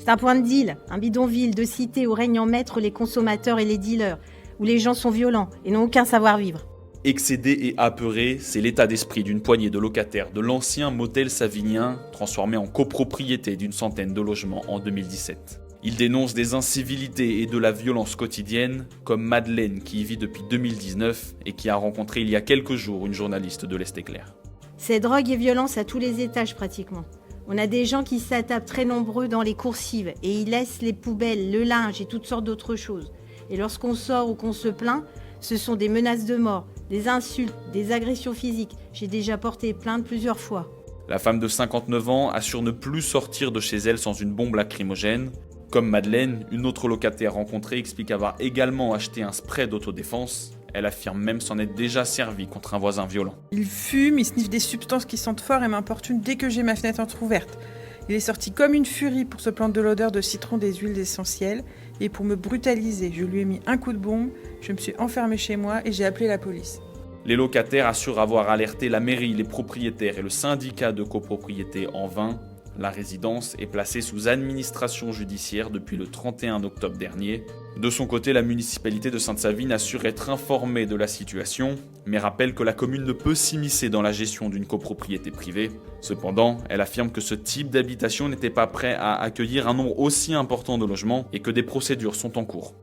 C'est un point de deal, un bidonville de cité où règnent en maître les consommateurs et les dealers, où les gens sont violents et n'ont aucun savoir-vivre. Excédé et apeuré, c'est l'état d'esprit d'une poignée de locataires de l'ancien motel savinien, transformé en copropriété d'une centaine de logements en 2017. Ils dénoncent des incivilités et de la violence quotidienne, comme Madeleine qui y vit depuis 2019 et qui a rencontré il y a quelques jours une journaliste de l'Est Éclair. C'est drogue et violence à tous les étages pratiquement. On a des gens qui s'attaquent très nombreux dans les coursives et ils laissent les poubelles, le linge et toutes sortes d'autres choses. Et lorsqu'on sort ou qu'on se plaint, ce sont des menaces de mort, des insultes, des agressions physiques. J'ai déjà porté plainte plusieurs fois. La femme de 59 ans assure ne plus sortir de chez elle sans une bombe lacrymogène. Comme Madeleine, une autre locataire rencontrée explique avoir également acheté un spray d'autodéfense. Elle affirme même s'en être déjà servi contre un voisin violent. Il fume, il sniffe des substances qui sentent fort et m'importune dès que j'ai ma fenêtre entrouverte. Il est sorti comme une furie pour se plaindre de l'odeur de citron des huiles essentielles et pour me brutaliser. Je lui ai mis un coup de bombe, je me suis enfermée chez moi et j'ai appelé la police. Les locataires assurent avoir alerté la mairie, les propriétaires et le syndicat de copropriété en vain. La résidence est placée sous administration judiciaire depuis le 31 octobre dernier. De son côté, la municipalité de Sainte-Savine assure être informée de la situation, mais rappelle que la commune ne peut s'immiscer dans la gestion d'une copropriété privée. Cependant, elle affirme que ce type d'habitation n'était pas prêt à accueillir un nombre aussi important de logements et que des procédures sont en cours.